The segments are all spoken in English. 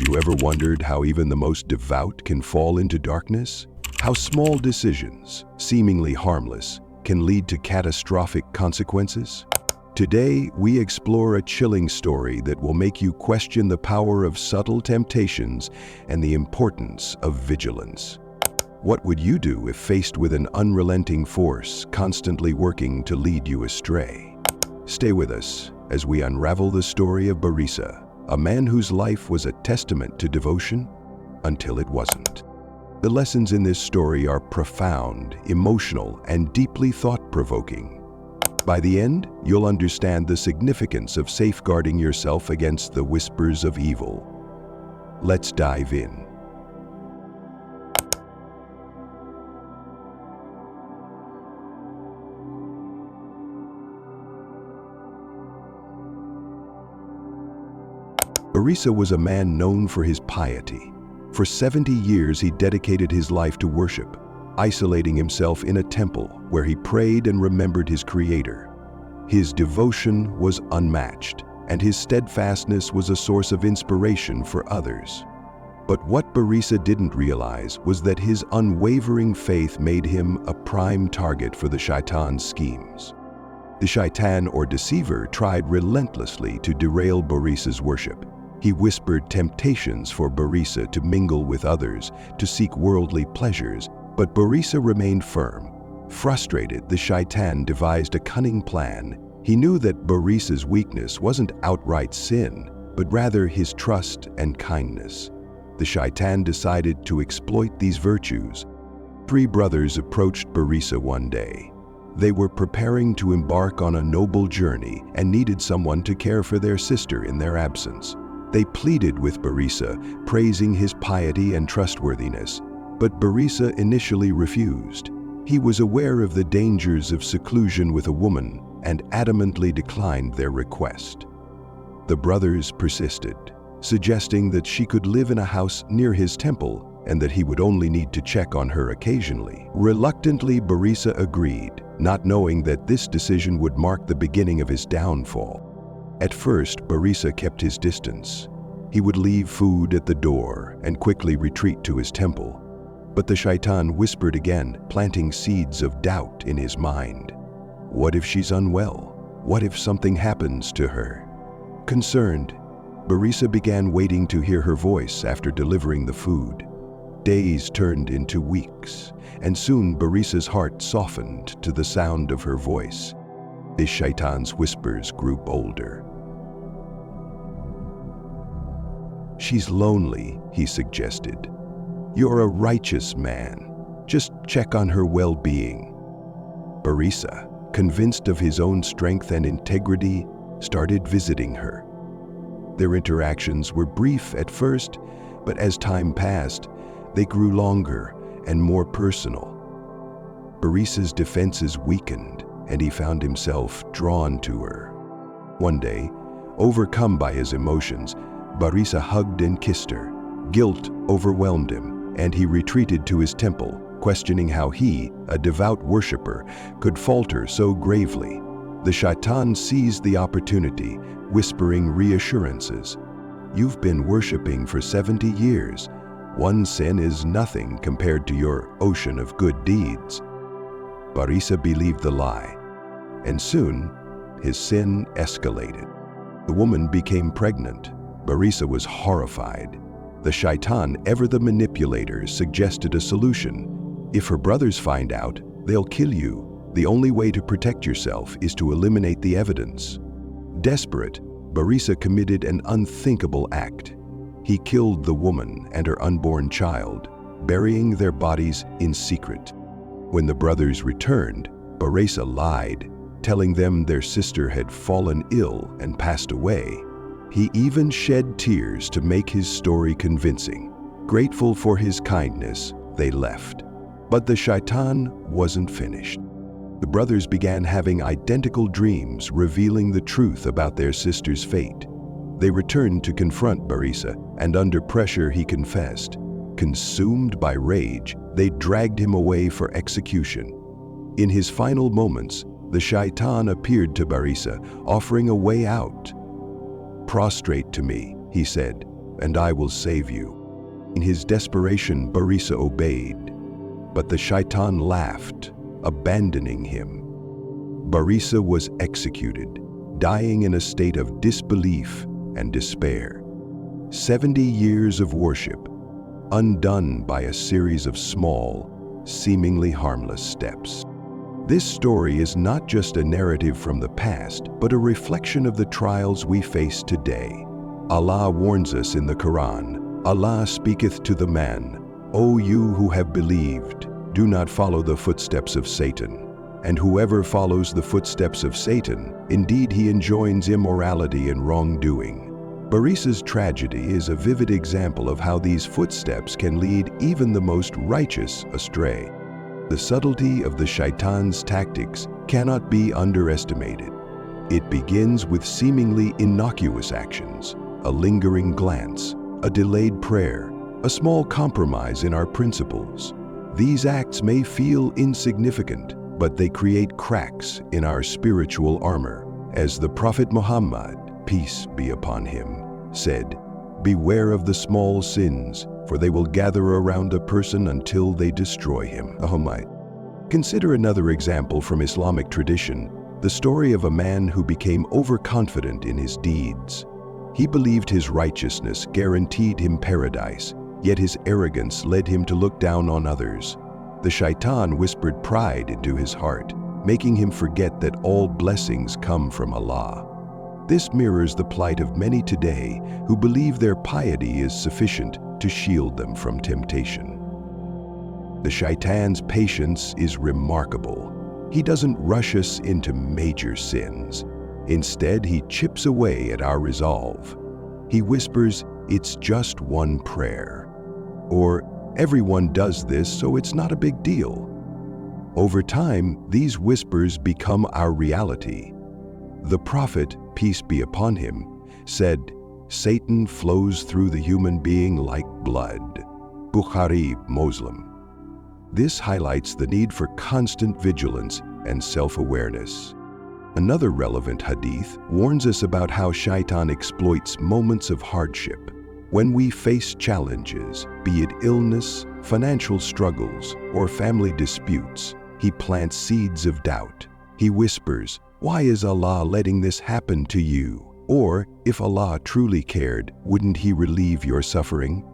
you ever wondered how even the most devout can fall into darkness? How small decisions, seemingly harmless, can lead to catastrophic consequences? Today, we explore a chilling story that will make you question the power of subtle temptations and the importance of vigilance. What would you do if faced with an unrelenting force constantly working to lead you astray? Stay with us as we unravel the story of Barisa, a man whose life was a testament to devotion until it wasn't. The lessons in this story are profound, emotional, and deeply thought-provoking. By the end, you'll understand the significance of safeguarding yourself against the whispers of evil. Let's dive in. Barisa was a man known for his piety. For 70 years, he dedicated his life to worship, isolating himself in a temple where he prayed and remembered his Creator. His devotion was unmatched, and his steadfastness was a source of inspiration for others. But what Barisa didn't realize was that his unwavering faith made him a prime target for the Shaitan's schemes. The Shaitan, or deceiver, tried relentlessly to derail Barisa's worship. He whispered temptations for Barisa to mingle with others, to seek worldly pleasures, but Barisa remained firm. Frustrated, the Shaitan devised a cunning plan. He knew that Barisa's weakness wasn't outright sin, but rather his trust and kindness. The Shaitan decided to exploit these virtues. 3 brothers approached Barisa one day. They were preparing to embark on a noble journey and needed someone to care for their sister in their absence. They pleaded with Barisa, praising his piety and trustworthiness, but Barisa initially refused. He was aware of the dangers of seclusion with a woman and adamantly declined their request. The brothers persisted, suggesting that she could live in a house near his temple and that he would only need to check on her occasionally. Reluctantly, Barisa agreed, not knowing that this decision would mark the beginning of his downfall. At first, Barisa kept his distance. He would leave food at the door and quickly retreat to his temple. But the Shaitan whispered again, planting seeds of doubt in his mind. What if she's unwell? What if something happens to her? Concerned, Barisa began waiting to hear her voice after delivering the food. Days turned into weeks, and soon Barisa's heart softened to the sound of her voice. The Shaitan's whispers grew bolder. She's lonely, he suggested. You're a righteous man. Just check on her well-being. Barisa, convinced of his own strength and integrity, started visiting her. Their interactions were brief at first, but as time passed, they grew longer and more personal. Barisa's defenses weakened, and he found himself drawn to her. One day, overcome by his emotions, Barisa hugged and kissed her. Guilt overwhelmed him, and he retreated to his temple, questioning how he, a devout worshiper, could falter so gravely. The Shaitan seized the opportunity, whispering reassurances. You've been worshiping for 70 years. One sin is nothing compared to your ocean of good deeds. Barisa believed the lie, and soon his sin escalated. The woman became pregnant. Barisa was horrified. The Shaitan, ever the manipulator, suggested a solution. If her brothers find out, they'll kill you. The only way to protect yourself is to eliminate the evidence. Desperate, Barisa committed an unthinkable act. He killed the woman and her unborn child, burying their bodies in secret. When the brothers returned, Barisa lied, telling them their sister had fallen ill and passed away. He even shed tears to make his story convincing. Grateful for his kindness, they left. But the Shaitan wasn't finished. The brothers began having identical dreams, revealing the truth about their sister's fate. They returned to confront Barisa, and under pressure he confessed. Consumed by rage, they dragged him away for execution. In his final moments, the Shaitan appeared to Barisa, offering a way out. "Prostrate to me," he said, and I will save you." In his desperation, Barisa obeyed, but the Shaitan laughed, abandoning him. Barisa was executed, dying in a state of disbelief and despair. 70 years of worship, undone by a series of small, seemingly harmless steps. This story is not just a narrative from the past, but a reflection of the trials we face today. Allah warns us in the Quran, "Allah speaketh to the man, O you who have believed, do not follow the footsteps of Satan. And whoever follows the footsteps of Satan, indeed he enjoins immorality and wrongdoing." Barisa's tragedy is a vivid example of how these footsteps can lead even the most righteous astray. The subtlety of the Shaitan's tactics cannot be underestimated. It begins with seemingly innocuous actions, a lingering glance, a delayed prayer, a small compromise in our principles. These acts may feel insignificant, but they create cracks in our spiritual armor. As the Prophet Muhammad, peace be upon him, said, "Beware of the small sins, for they will gather around a person until they destroy him." Consider another example from Islamic tradition, the story of a man who became overconfident in his deeds. He believed his righteousness guaranteed him paradise, yet his arrogance led him to look down on others. The Shaitan whispered pride into his heart, making him forget that all blessings come from Allah. This mirrors the plight of many today who believe their piety is sufficient to shield them from temptation. The Shaitan's patience is remarkable. He doesn't rush us into major sins. Instead, he chips away at our resolve. He whispers, "It's just one prayer," or "Everyone does this, so it's not a big deal." Over time, these whispers become our reality. The Prophet, peace be upon him, said, "Satan flows through the human being like blood." Bukhari, Muslim. This highlights the need for constant vigilance and self-awareness. Another relevant hadith warns us about how Shaitan exploits moments of hardship. When we face challenges, be it illness, financial struggles, or family disputes, he plants seeds of doubt. He whispers, "Why is Allah letting this happen to you?" Or, "If Allah truly cared, wouldn't he relieve your suffering?"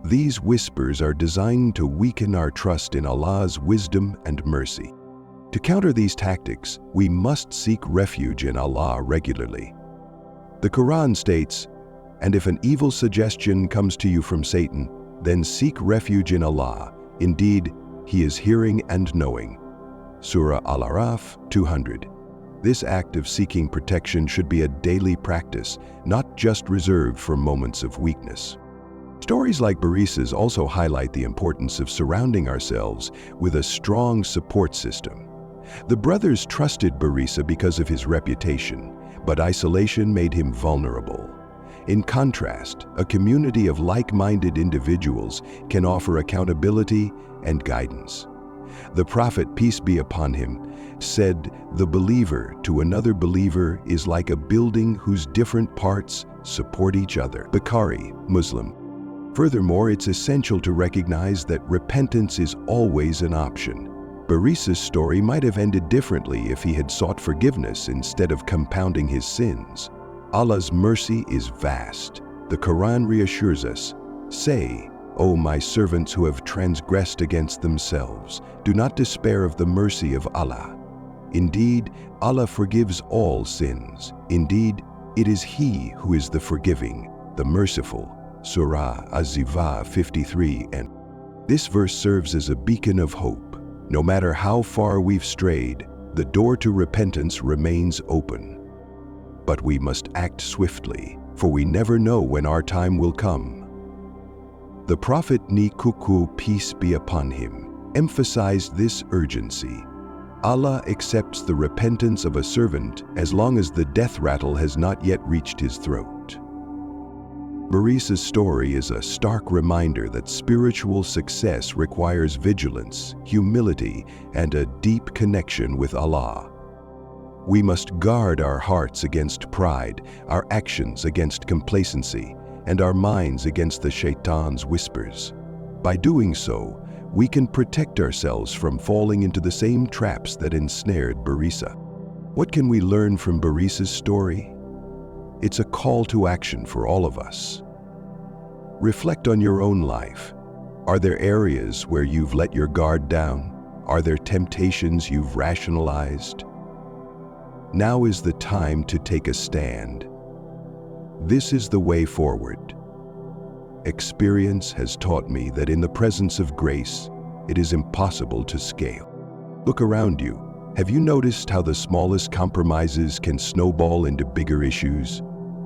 These whispers are designed to weaken our trust in Allah's wisdom and mercy. To counter these tactics, we must seek refuge in Allah regularly. The Quran states, "And if an evil suggestion comes to you from Satan, then seek refuge in Allah. Indeed, he is hearing and knowing." Surah Al-Araf 200. This act of seeking protection should be a daily practice, not just reserved for moments of weakness. Stories like Barisa's also highlight the importance of surrounding ourselves with a strong support system. The brothers trusted Barisa because of his reputation, but isolation made him vulnerable. In contrast, a community of like-minded individuals can offer accountability and guidance. The Prophet, peace be upon him, said, "The believer to another believer is like a building whose different parts support each other." Bukhari, Muslim. Furthermore, it's essential to recognize that repentance is always an option. Barisa's story might have ended differently if he had sought forgiveness instead of compounding his sins. Allah's mercy is vast. The Quran reassures us, "Say, O my servants who have transgressed against themselves, do not despair of the mercy of Allah. Indeed, Allah forgives all sins. Indeed, it is He who is the forgiving, the merciful." Surah Az-Zivah 53. And this verse serves as a beacon of hope. No matter how far we've strayed, the door to repentance remains open. But we must act swiftly, for we never know when our time will come. The Prophet Kuku, peace be upon him, emphasized this urgency. Allah accepts the repentance of a servant as long as the death rattle has not yet reached his throat. Barisa's story is a stark reminder that spiritual success requires vigilance, humility, and a deep connection with Allah. We must guard our hearts against pride, our actions against complacency, and our minds against the Shaitan's whispers. By doing so, we can protect ourselves from falling into the same traps that ensnared Barisa. What can we learn from Barisa's story? It's a call to action for all of us. Reflect on your own life. Are there areas where you've let your guard down? Are there temptations you've rationalized? Now is the time to take a stand. This is the way forward. Experience has taught me that in the presence of grace, it is impossible to scale. Look around you. Have you noticed how the smallest compromises can snowball into bigger issues?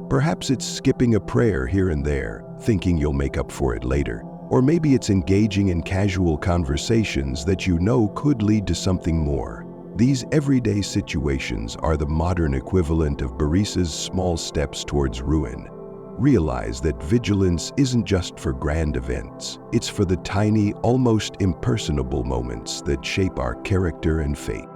Perhaps it's skipping a prayer here and there, thinking you'll make up for it later. Or maybe it's engaging in casual conversations that you know could lead to something more. These everyday situations are the modern equivalent of Barisa's small steps towards ruin. Realize that vigilance isn't just for grand events. It's for the tiny, almost impersonable moments that shape our character and fate.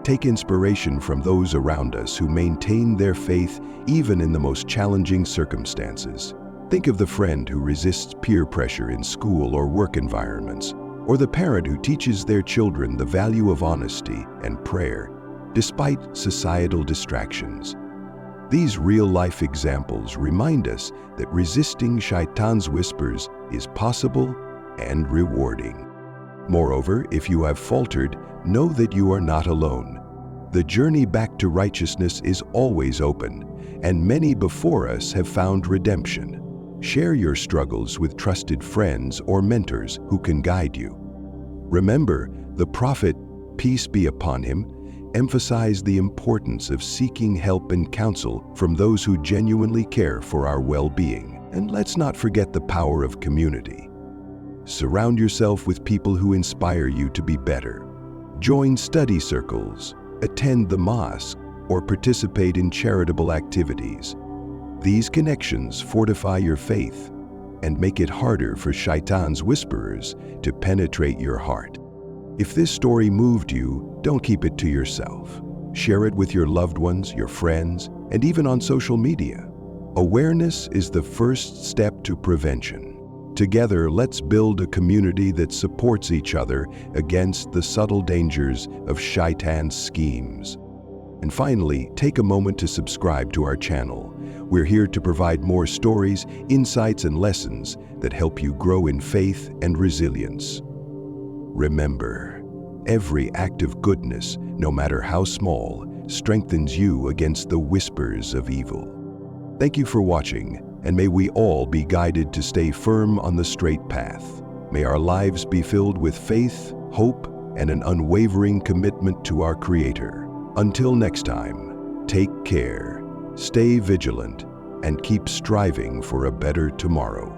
Take inspiration from those around us who maintain their faith even in the most challenging circumstances. Think of the friend who resists peer pressure in school or work environments, or the parent who teaches their children the value of honesty and prayer, despite societal distractions. These real-life examples remind us that resisting Shaitan's whispers is possible and rewarding. Moreover, if you have faltered, know that you are not alone. The journey back to righteousness is always open, and many before us have found redemption. Share your struggles with trusted friends or mentors who can guide you. Remember, the Prophet, peace be upon him, emphasized the importance of seeking help and counsel from those who genuinely care for our well-being. And let's not forget the power of community. Surround yourself with people who inspire you to be better. Join study circles, attend the mosque, or participate in charitable activities. These connections fortify your faith and make it harder for Shaitan's whisperers to penetrate your heart. If this story moved you, don't keep it to yourself. Share it with your loved ones, your friends, and even on social media. Awareness is the first step to prevention. Together, let's build a community that supports each other against the subtle dangers of Shaitan's schemes. And finally, take a moment to subscribe to our channel. We're here to provide more stories, insights, and lessons that help you grow in faith and resilience. Remember, every act of goodness, no matter how small, strengthens you against the whispers of evil. Thank you for watching, and may we all be guided to stay firm on the straight path. May our lives be filled with faith, hope, and an unwavering commitment to our Creator. Until next time, take care, stay vigilant, and keep striving for a better tomorrow.